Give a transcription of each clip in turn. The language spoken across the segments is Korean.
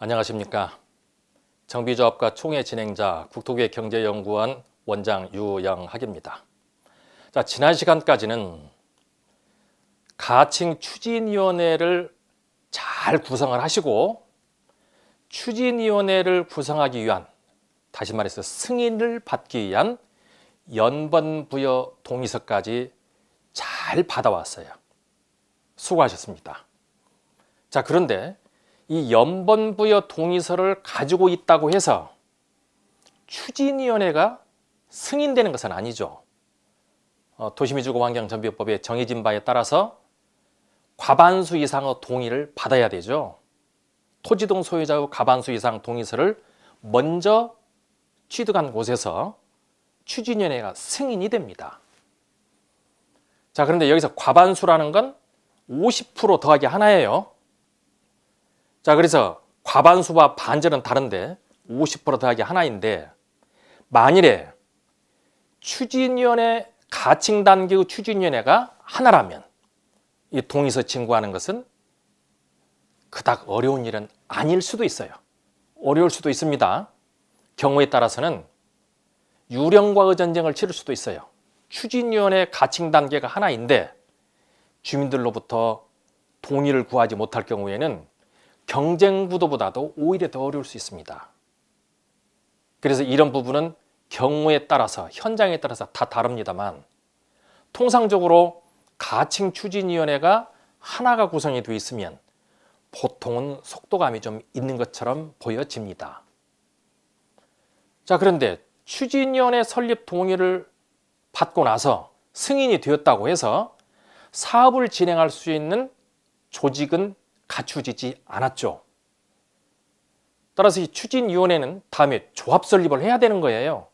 안녕하십니까. 정비조합과 총회 진행자 국토계획경제연구원 원장 유영학입니다. 자, 지난 시간까지는 가칭 추진위원회를 잘 구성을 하시고 추진위원회를 구성하기 위한, 다시 말해서 승인을 받기 위한 연번부여 동의서까지 잘 받아왔어요. 수고하셨습니다. 자, 그런데 이 연번부여 동의서를 가지고 있다고 해서 추진위원회가 승인되는 것은 아니죠. 도시미주거환경전비법에 정해진 바에 따라서 과반수 이상의 동의를 받아야 되죠. 토지등 소유자의 과반수 이상 동의서를 먼저 취득한 곳에서 추진위원회가 승인이 됩니다. 자, 그런데 여기서 과반수라는 건 50% 더하기 하나예요. 자, 그래서 과반수와 반절은 다른데 50% 더하기 하나인데, 만일에 추진위원회 가칭 단계의 추진위원회가 하나라면 이 동의서 진구하는 것은 그닥 어려운 일은 아닐 수도 있어요. 어려울 수도 있습니다. 경우에 따라서는 유령과의 전쟁을 치를 수도 있어요. 추진위원회 가칭 단계가 하나인데 주민들로부터 동의를 구하지 못할 경우에는 경쟁 구도보다도 오히려 더 어려울 수 있습니다. 그래서 이런 부분은 경우에 따라서, 현장에 따라서 다 다릅니다만, 통상적으로 가칭 추진위원회가 하나가 구성이 되어 있으면 보통은 속도감이 좀 있는 것처럼 보여집니다. 자, 그런데 추진위원회 설립 동의를 받고 나서 승인이 되었다고 해서 사업을 진행할 수 있는 조직은 갖추지지 않았죠. 따라서 이 추진위원회는 다음에 조합 설립을 해야 되는 거예요.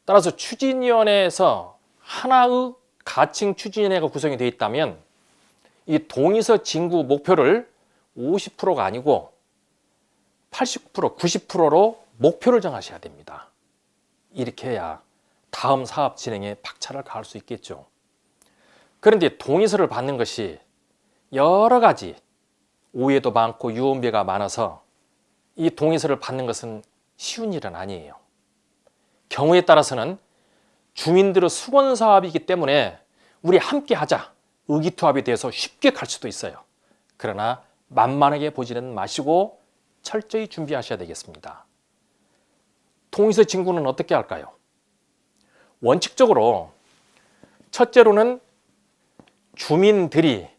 따라서 추진위원회에서 하나의 가칭 추진위원회가 구성이 되어 있다면 이 동의서 진구 목표를 50%가 아니고 80%, 90%로 목표를 정하셔야 됩니다. 이렇게 해야 다음 사업 진행에 박차를 가할 수 있겠죠. 그런데 동의서를 받는 것이 여러 가지 오해도 많고 유언비가 많아서 이 동의서를 받는 것은 쉬운 일은 아니에요. 경우에 따라서는 주민들의 수건 사업이기 때문에 우리 함께 하자, 의기투합이 돼서 쉽게 갈 수도 있어요. 그러나 만만하게 보지는 마시고 철저히 준비하셔야 되겠습니다. 동의서 진구는 어떻게 할까요? 원칙적으로 첫째로는 주민들이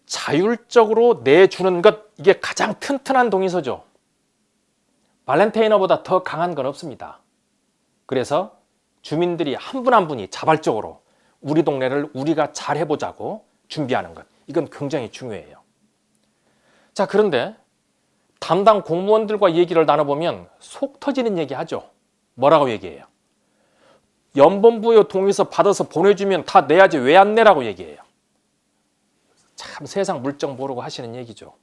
자율적으로 내주는 것, 이게 가장 튼튼한 동의서죠. 발렌타이너보다 더 강한 건 없습니다. 그래서 주민들이 한 분 한 분이 자발적으로 우리 동네를 우리가 잘 해보자고 준비하는 것, 이건 굉장히 중요해요. 자, 그런데 담당 공무원들과 얘기를 나눠보면 속 터지는 얘기 하죠. 뭐라고 얘기해요? 연번부여 동의서 받아서 보내주면 다 내야지 왜 안 내라고 얘기해요. 참 세상 물정 모르고 하시는 얘기죠.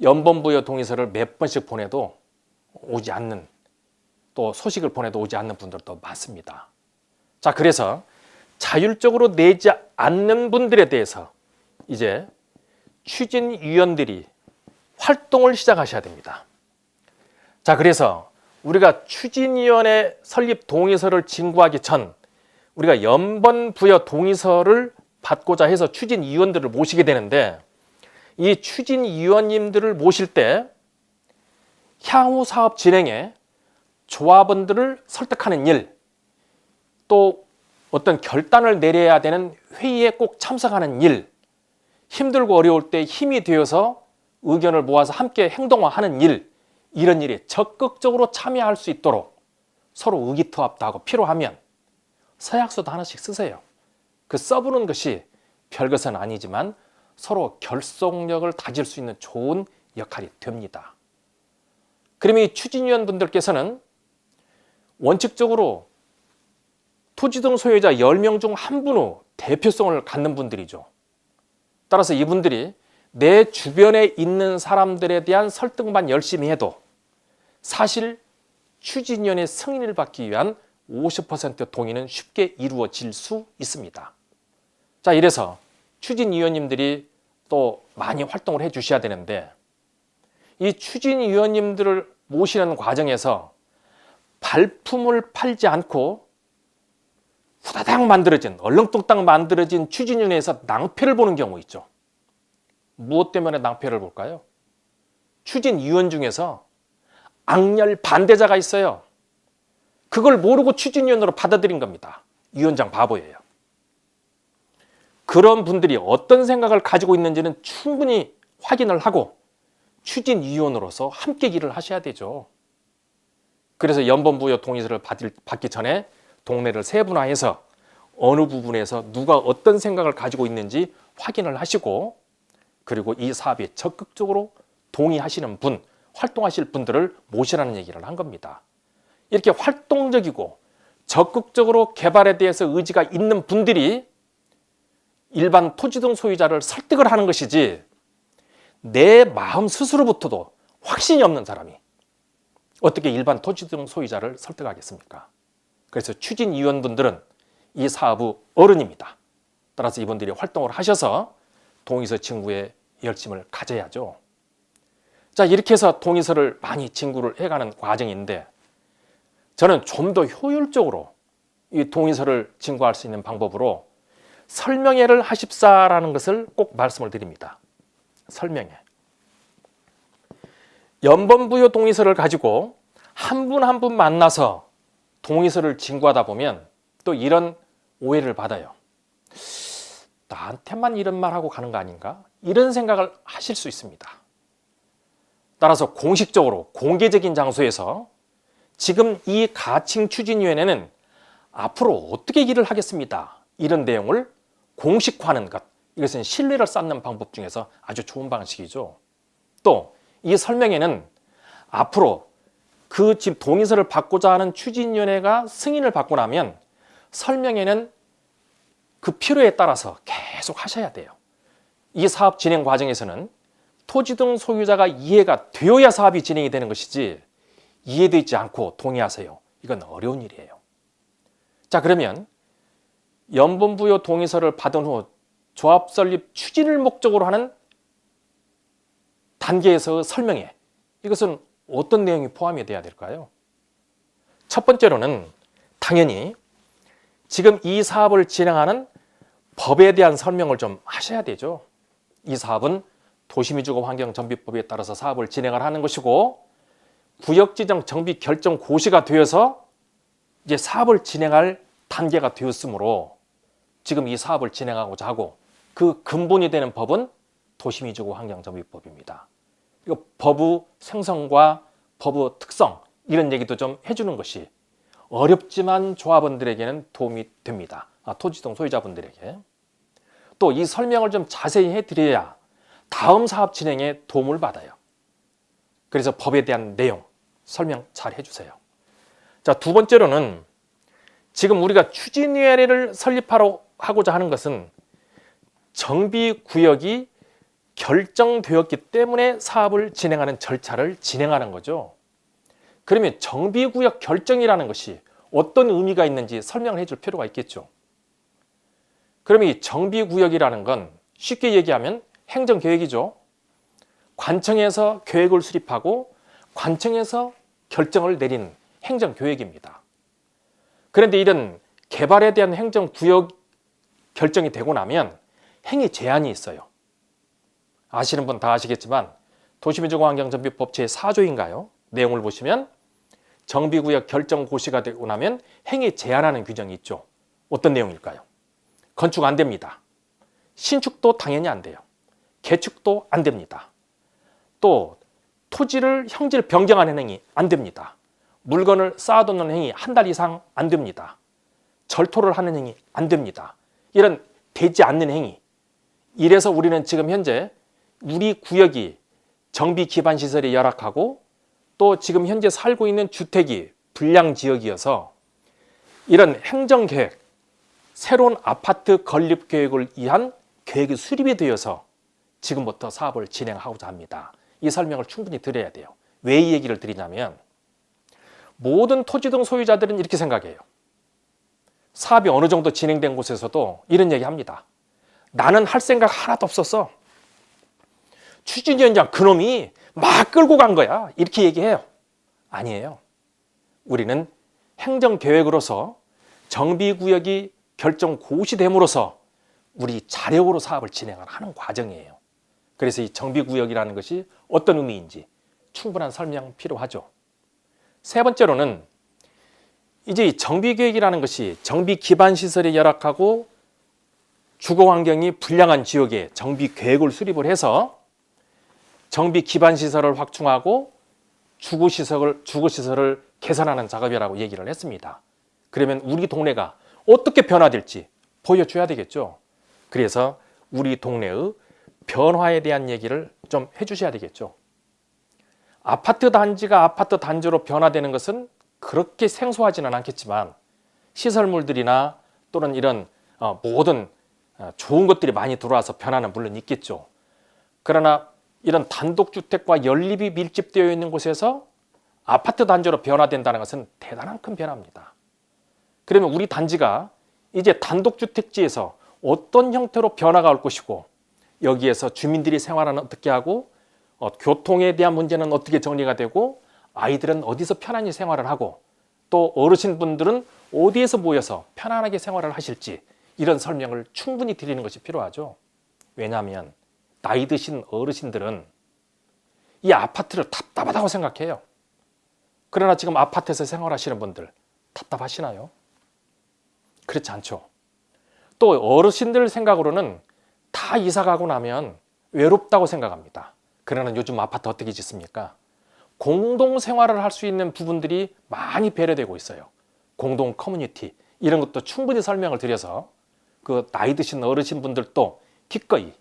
연번부여 동의서를 몇 번씩 보내도 오지 않는, 또 소식을 보내도 오지 않는 분들도 많습니다. 자, 그래서 자율적으로 내지 않는 분들에 대해서 이제 추진위원들이 활동을 시작하셔야 됩니다. 자, 그래서 우리가 추진위원회 설립 동의서를 진구하기 전 우리가 연번부여 동의서를 받고자 해서 추진위원들을 모시게 되는데, 이 추진위원님들을 모실 때 향후 사업 진행에 조합원들을 설득하는 일, 또 어떤 결단을 내려야 되는 회의에 꼭 참석하는 일, 힘들고 어려울 때 힘이 되어서 의견을 모아서 함께 행동화하는 일, 이런 일에 적극적으로 참여할 수 있도록 서로 의기투합도 하고 필요하면 서약서도 하나씩 쓰세요. 그 써보는 것이 별것은 아니지만 서로 결속력을 다질 수 있는 좋은 역할이 됩니다. 그러면 이 추진위원분들께서는 원칙적으로 토지등 소유자 10명 중 한 분의 대표성을 갖는 분들이죠. 따라서 이분들이 내 주변에 있는 사람들에 대한 설득만 열심히 해도 사실 추진위원회 승인을 받기 위한 50% 동의는 쉽게 이루어질 수 있습니다. 자, 이래서 추진위원님들이 또 많이 활동을 해 주셔야 되는데 이 추진위원님들을 모시는 과정에서 발품을 팔지 않고 후다닥 만들어진, 얼렁뚱땅 만들어진 추진위원회에서 낭패를 보는 경우 있죠. 무엇 때문에 낭패를 볼까요? 추진위원 중에서 악렬 반대자가 있어요. 그걸 모르고 추진위원으로 받아들인 겁니다. 위원장 바보예요. 그런 분들이 어떤 생각을 가지고 있는지는 충분히 확인을 하고 추진위원으로서 함께 일을 하셔야 되죠. 그래서 연번부여 동의서를 받기 전에 동네를 세분화해서 어느 부분에서 누가 어떤 생각을 가지고 있는지 확인을 하시고 그리고 이 사업에 적극적으로 동의하시는 분, 활동하실 분들을 모시라는 얘기를 한 겁니다. 이렇게 활동적이고 적극적으로 개발에 대해서 의지가 있는 분들이 일반 토지등 소유자를 설득을 하는 것이지 내 마음 스스로부터도 확신이 없는 사람이 어떻게 일반 토지등 소유자를 설득하겠습니까? 그래서 추진위원분들은 이 사업의 어른입니다. 따라서 이분들이 활동을 하셔서 동의서 진구에 열심을 가져야죠. 자, 이렇게 해서 동의서를 많이 진구를 해가는 과정인데 저는 좀 더 효율적으로 이 동의서를 진구할 수 있는 방법으로 설명회를 하십사라는 것을 꼭 말씀을 드립니다. 설명회. 연번부여 동의서를 가지고 한 분 한 분 만나서 동의서를 진구하다 보면 또 이런 오해를 받아요. 나한테만 이런 말 하고 가는 거 아닌가? 이런 생각을 하실 수 있습니다. 따라서 공식적으로 공개적인 장소에서 지금 이 가칭 추진위원회는 앞으로 어떻게 일을 하겠습니다. 이런 내용을 공식화하는 것. 이것은 신뢰를 쌓는 방법 중에서 아주 좋은 방식이죠. 또 이 설명회는 앞으로 그 집 동의서를 받고자 하는 추진위원회가 승인을 받고 나면 설명회는 그 필요에 따라서 계속 하셔야 돼요. 이 사업 진행 과정에서는 토지 등 소유자가 이해가 되어야 사업이 진행이 되는 것이지 이해되지 않고 동의하세요. 이건 어려운 일이에요. 자, 그러면 연번부여 동의서를 받은 후 조합 설립 추진을 목적으로 하는 단계에서 설명회. 이것은 어떤 내용이 포함이 돼야 될까요? 첫 번째로는 당연히 지금 이 사업을 진행하는 법에 대한 설명을 좀 하셔야 되죠. 이 사업은 도시미주거환경정비법에 따라서 사업을 진행을 하는 것이고 구역지정 정비 결정 고시가 되어서 이제 사업을 진행할 단계가 되었으므로 지금 이 사업을 진행하고자 하고 그 근본이 되는 법은 도시미주거환경정비법입니다. 이거 법의 생성과 법의 특성 이런 얘기도 좀 해주는 것이 어렵지만 조합원들에게는 도움이 됩니다. 토지등 소유자분들에게. 또 이 설명을 좀 자세히 해드려야 다음 사업 진행에 도움을 받아요. 그래서 법에 대한 내용 설명 잘 해주세요. 자, 두 번째로는 지금 우리가 추진위원회를 설립하고자 하는 것은 정비구역이 결정되었기 때문에 사업을 진행하는 절차를 진행하는 거죠. 그러면 정비구역 결정이라는 것이 어떤 의미가 있는지 설명을 해줄 필요가 있겠죠. 그러면 이 정비구역이라는 건 쉽게 얘기하면 행정계획이죠. 관청에서 계획을 수립하고 관청에서 결정을 내리는 행정계획입니다. 그런데 이런 개발에 대한 행정구역 결정이 되고 나면 행위 제한이 있어요. 아시는 분 다 아시겠지만 도시미주거환경정비법 제4조인가요? 내용을 보시면 정비구역 결정 고시가 되고 나면 행위 제한하는 규정이 있죠. 어떤 내용일까요? 건축 안 됩니다. 신축도 당연히 안 돼요. 개축도 안 됩니다. 또 토지를 형질 변경하는 행위 안 됩니다. 물건을 쌓아두는 행위 한 달 이상 안 됩니다. 절토를 하는 행위 안 됩니다. 이런 되지 않는 행위. 이래서 우리는 지금 현재 우리 구역이 정비 기반 시설이 열악하고 또 지금 현재 살고 있는 주택이 불량 지역이어서 이런 행정계획, 새로운 아파트 건립 계획을 위한 계획이 수립이 되어서 지금부터 사업을 진행하고자 합니다. 이 설명을 충분히 드려야 돼요. 왜 이 얘기를 드리냐면 모든 토지 등 소유자들은 이렇게 생각해요. 사업이 어느 정도 진행된 곳에서도 이런 얘기 합니다. 나는 할 생각 하나도 없었어. 추진위원장 그놈이 막 끌고 간 거야. 이렇게 얘기해요. 아니에요. 우리는 행정계획으로서 정비구역이 결정 고시됨으로써 우리 자력으로 사업을 진행을 하는 과정이에요. 그래서 이 정비구역이라는 것이 어떤 의미인지 충분한 설명 필요하죠. 세 번째로는 이제 이 정비계획이라는 것이 정비기반시설이 열악하고 주거환경이 불량한 지역에 정비계획을 수립을 해서 정비기반시설을 확충하고 주거시설을 개선하는 작업이라고 얘기를 했습니다. 그러면 우리 동네가 어떻게 변화될지 보여줘야 되겠죠. 그래서 우리 동네의 변화에 대한 얘기를 좀 해주셔야 되겠죠. 아파트 단지가 아파트 단지로 변화되는 것은 그렇게 생소하지는 않겠지만 시설물들이나 또는 이런 모든 좋은 것들이 많이 들어와서 변화는 물론 있겠죠. 그러나 이런 단독주택과 연립이 밀집되어 있는 곳에서 아파트 단지로 변화된다는 것은 대단한 큰 변화입니다. 그러면 우리 단지가 이제 단독주택지에서 어떤 형태로 변화가 올 것이고 여기에서 주민들이 생활은 어떻게 하고 교통에 대한 문제는 어떻게 정리가 되고 아이들은 어디서 편안히 생활을 하고 또 어르신분들은 어디에서 모여서 편안하게 생활을 하실지 이런 설명을 충분히 드리는 것이 필요하죠. 왜냐하면 나이 드신 어르신들은 이 아파트를 답답하다고 생각해요. 그러나 지금 아파트에서 생활하시는 분들 답답하시나요? 그렇지 않죠. 또 어르신들 생각으로는 다 이사 가고 나면 외롭다고 생각합니다. 그러나 요즘 아파트 어떻게 짓습니까? 공동 생활을 할 수 있는 부분들이 많이 배려되고 있어요. 공동 커뮤니티 이런 것도 충분히 설명을 드려서 그 나이 드신 어르신분들도 기꺼이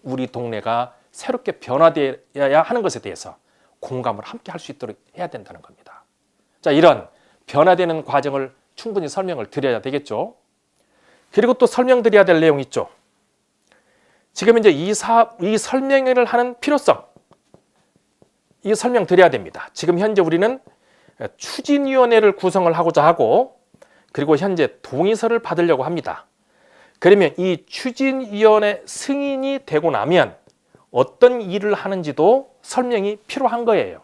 우리 동네가 새롭게 변화되어야 하는 것에 대해서 공감을 함께 할 수 있도록 해야 된다는 겁니다. 자, 이런 변화되는 과정을 충분히 설명을 드려야 되겠죠. 그리고 또 설명드려야 될 내용이 있죠. 지금 이제 이 설명을 하는 필요성, 이 설명 드려야 됩니다. 지금 현재 우리는 추진위원회를 구성을 하고자 하고 그리고 현재 동의서를 받으려고 합니다. 그러면 이 추진위원회 승인이 되고 나면 어떤 일을 하는지도 설명이 필요한 거예요.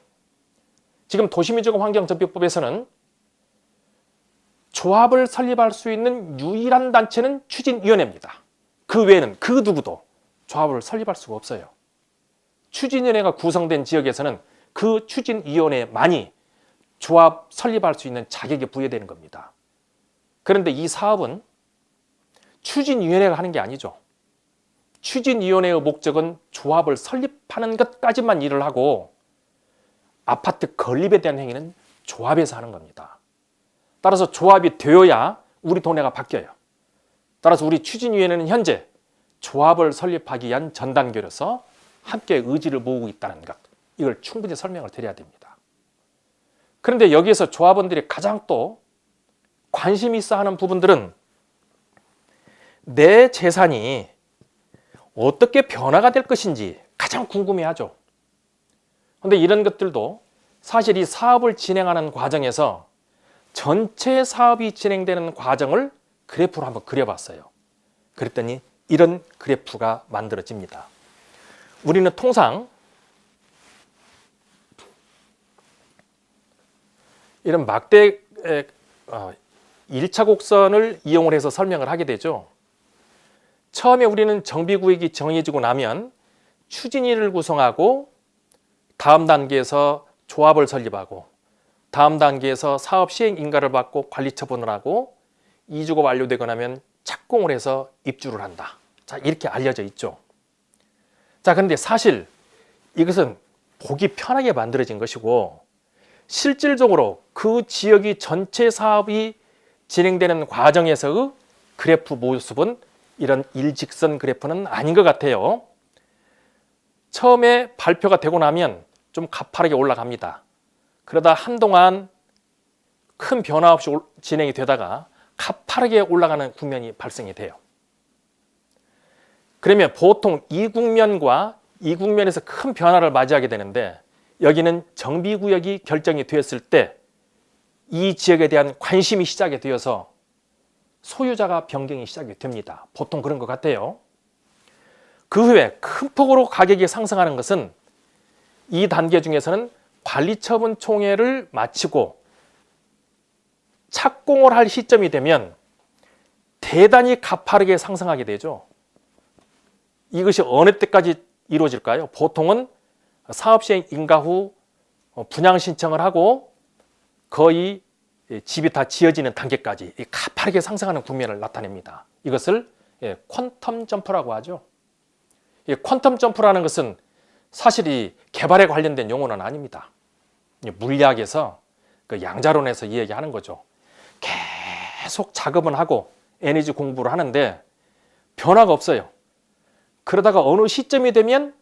지금 도시민주공환경정비법에서는 조합을 설립할 수 있는 유일한 단체는 추진위원회입니다. 그 외에는 그 누구도 조합을 설립할 수가 없어요. 추진위원회가 구성된 지역에서는 그 추진위원회만이 조합 설립할 수 있는 자격이 부여되는 겁니다. 그런데 이 사업은 추진위원회가 하는 게 아니죠. 추진위원회의 목적은 조합을 설립하는 것까지만 일을 하고 아파트 건립에 대한 행위는 조합에서 하는 겁니다. 따라서 조합이 되어야 우리 동네가 바뀌어요. 따라서 우리 추진위원회는 현재 조합을 설립하기 위한 전 단계로서 함께 의지를 모으고 있다는 것, 이걸 충분히 설명을 드려야 됩니다. 그런데 여기에서 조합원들이 가장 또 관심이 있어 하는 부분들은 내 재산이 어떻게 변화가 될 것인지 가장 궁금해하죠. 그런데 이런 것들도 사실 이 사업을 진행하는 과정에서 전체 사업이 진행되는 과정을 그래프로 한번 그려봤어요. 그랬더니 이런 그래프가 만들어집니다. 우리는 통상 이런 막대 1차 곡선을 이용을 해서 설명을 하게 되죠. 처음에 우리는 정비구역이 정해지고 나면 추진위를 구성하고 다음 단계에서 조합을 설립하고 다음 단계에서 사업 시행 인가를 받고 관리 처분을 하고 이주가 완료되고 나면 착공을 해서 입주를 한다. 자, 이렇게 알려져 있죠. 자, 그런데 사실 이것은 보기 편하게 만들어진 것이고 실질적으로 그 지역이 전체 사업이 진행되는 과정에서의 그래프 모습은 이런 일직선 그래프는 아닌 것 같아요. 처음에 발표가 되고 나면 좀 가파르게 올라갑니다. 그러다 한동안 큰 변화 없이 진행이 되다가 가파르게 올라가는 국면이 발생이 돼요. 그러면 보통 이 국면과 이 국면에서 큰 변화를 맞이하게 되는데 여기는 정비구역이 결정이 되었을 때 이 지역에 대한 관심이 시작이 되어서 소유자가 변경이 시작이 됩니다. 보통 그런 것 같아요. 그 후에 큰 폭으로 가격이 상승하는 것은 이 단계 중에서는 관리처분총회를 마치고 착공을 할 시점이 되면 대단히 가파르게 상승하게 되죠. 이것이 어느 때까지 이루어질까요? 보통은 사업시행 인가 후 분양 신청을 하고 거의 집이 다 지어지는 단계까지 가파르게 상승하는 국면을 나타냅니다. 이것을 퀀텀 점프라고 하죠. 퀀텀 점프라는 것은 사실 이 개발에 관련된 용어는 아닙니다. 물리학에서 그 양자론에서 이야기하는 거죠. 계속 작업은 하고 에너지 공부를 하는데 변화가 없어요. 그러다가 어느 시점이 되면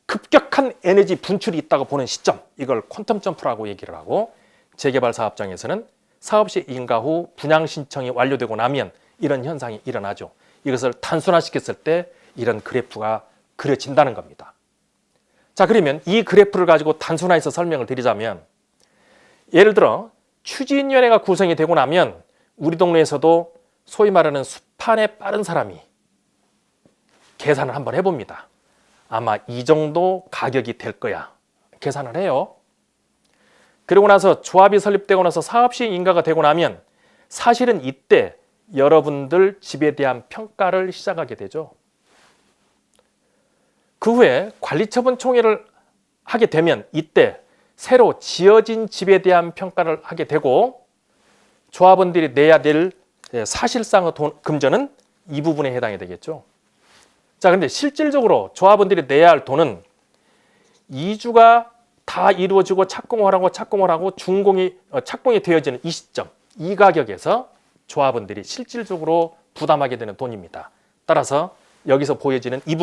급격한 에너지 분출이 있다고 보는 시점, 이걸 퀀텀 점프라고 얘기를 하고, 재개발 사업장에서는 사업시 인가 후 분양 신청이 완료되고 나면 이런 현상이 일어나죠. 이것을 단순화시켰을 때 이런 그래프가 그려진다는 겁니다. 자, 그러면 이 그래프를 가지고 단순화해서 설명을 드리자면, 예를 들어 추진위원회가 구성이 되고 나면 우리 동네에서도 소위 말하는 수판에 빠른 사람이 계산을 한번 해봅니다. 아마 이 정도 가격이 될 거야. 계산을 해요. 그리고 나서 조합이 설립되고 나서 사업시행 인가가 되고 나면 사실은 이때 여러분들 집에 대한 평가를 시작하게 되죠. 그 후에 관리처분총회를 하게 되면 이때 새로 지어진 집에 대한 평가를 하게 되고, 조합원들이 내야 될 사실상의 금전은 이 부분에 해당이 되겠죠. 자, 근데 실질적으로 조합원들이 내야 할 돈은 이주가 다 이루어지고 착공을 하고 착공이 되어지는 이 시점, 이 가격에서 조합원들이 실질적으로 부담하게 되는 돈입니다. 따라서 여기서 보여지는 이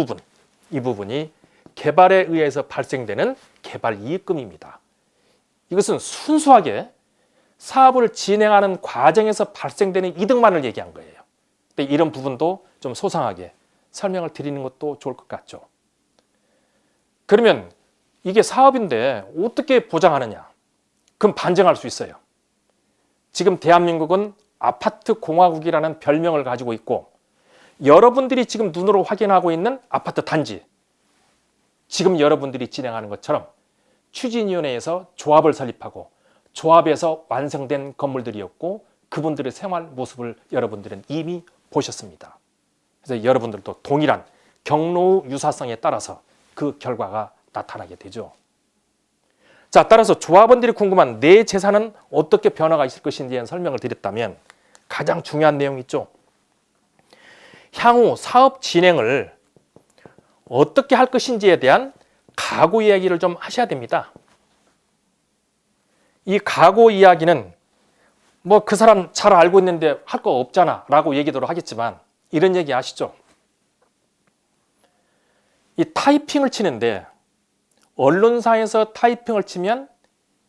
부분이 개발에 의해서 발생되는 개발 이익금입니다. 이것은 순수하게 사업을 진행하는 과정에서 발생되는 이득만을 얘기한 거예요. 근데 이런 부분도 좀 소상하게 설명을 드리는 것도 좋을 것 같죠. 그러면 이게 사업인데 어떻게 보장하느냐? 그럼 반증할 수 있어요. 지금 대한민국은 아파트 공화국이라는 별명을 가지고 있고, 여러분들이 지금 눈으로 확인하고 있는 아파트 단지, 지금 여러분들이 진행하는 것처럼 추진위원회에서 조합을 설립하고 조합에서 완성된 건물들이었고, 그분들의 생활 모습을 여러분들은 이미 보셨습니다. 그래서 여러분들도 동일한 경로의 유사성에 따라서 그 결과가 나타나게 되죠. 자, 따라서 조합원들이 궁금한 내 재산은 어떻게 변화가 있을 것인지에 대한 설명을 드렸다면, 가장 중요한 내용이 있죠. 향후 사업 진행을 어떻게 할 것인지에 대한 각오 이야기를 좀 하셔야 됩니다. 이 각오 이야기는 뭐 그 사람 잘 알고 있는데 할 거 없잖아 라고 얘기도 하겠지만, 이런 얘기 아시죠? 이 타이핑을 치는데 언론사에서 타이핑을 치면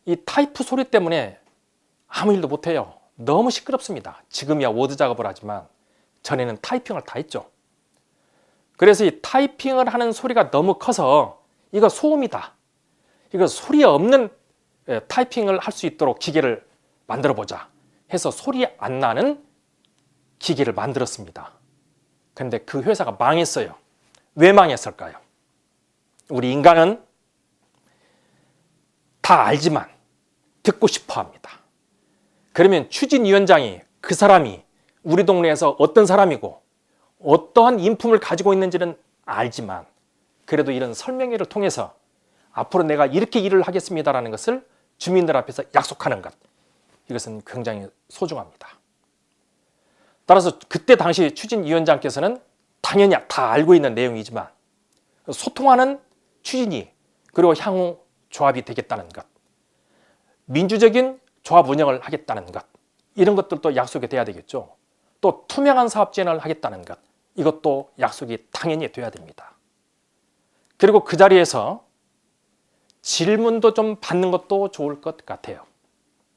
이 타이프 소리 때문에 아무 일도 못해요. 너무 시끄럽습니다. 지금이야 워드 작업을 하지만 전에는 타이핑을 다 했죠. 그래서 이 타이핑을 하는 소리가 너무 커서 이거 소음이다, 이거 소리 없는 타이핑을 할 수 있도록 기계를 만들어 보자 해서 소리 안 나는 기계를 만들었습니다. 근데 그 회사가 망했어요. 왜 망했을까요? 우리 인간은 다 알지만 듣고 싶어 합니다. 그러면 추진위원장이, 그 사람이 우리 동네에서 어떤 사람이고 어떠한 인품을 가지고 있는지는 알지만, 그래도 이런 설명회를 통해서 앞으로 내가 이렇게 일을 하겠습니다라는 것을 주민들 앞에서 약속하는 것, 이것은 굉장히 소중합니다. 따라서 그때 당시 추진위원장께서는 당연히 다 알고 있는 내용이지만 소통하는 추진위, 그리고 향후 조합이 되겠다는 것, 민주적인 조합 운영을 하겠다는 것, 이런 것들도 약속이 돼야 되겠죠. 또 투명한 사업 진행을 하겠다는 것, 이것도 약속이 당연히 돼야 됩니다. 그리고 그 자리에서 질문도 좀 받는 것도 좋을 것 같아요.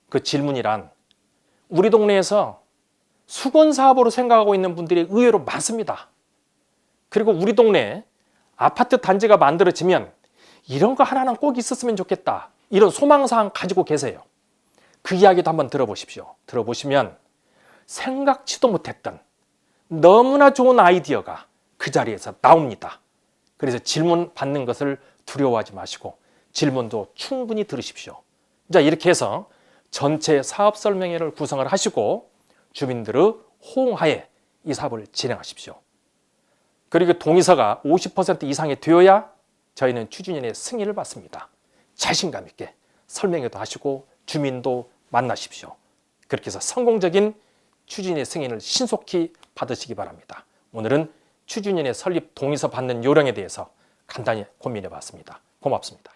그 질문이란, 우리 동네에서 수건 사업으로 생각하고 있는 분들이 의외로 많습니다. 그리고 우리 동네에 아파트 단지가 만들어지면 이런 거 하나는 꼭 있었으면 좋겠다, 이런 소망사항 가지고 계세요. 그 이야기도 한번 들어보십시오. 들어보시면 생각지도 못했던 너무나 좋은 아이디어가 그 자리에서 나옵니다. 그래서 질문 받는 것을 두려워하지 마시고 질문도 충분히 들으십시오. 자, 이렇게 해서 전체 사업 설명회를 구성을 하시고 주민들의 호응하에 이 사업을 진행하십시오. 그리고 동의서가 50% 이상이 되어야 저희는 추진위원회 승인을 받습니다. 자신감 있게 설명회도 하시고 주민도 만나십시오. 그렇게 해서 성공적인 추진위원회 승인을 신속히 받으시기 바랍니다. 오늘은 추진위원회 설립 동의서 받는 요령에 대해서 간단히 고민해 봤습니다. 고맙습니다.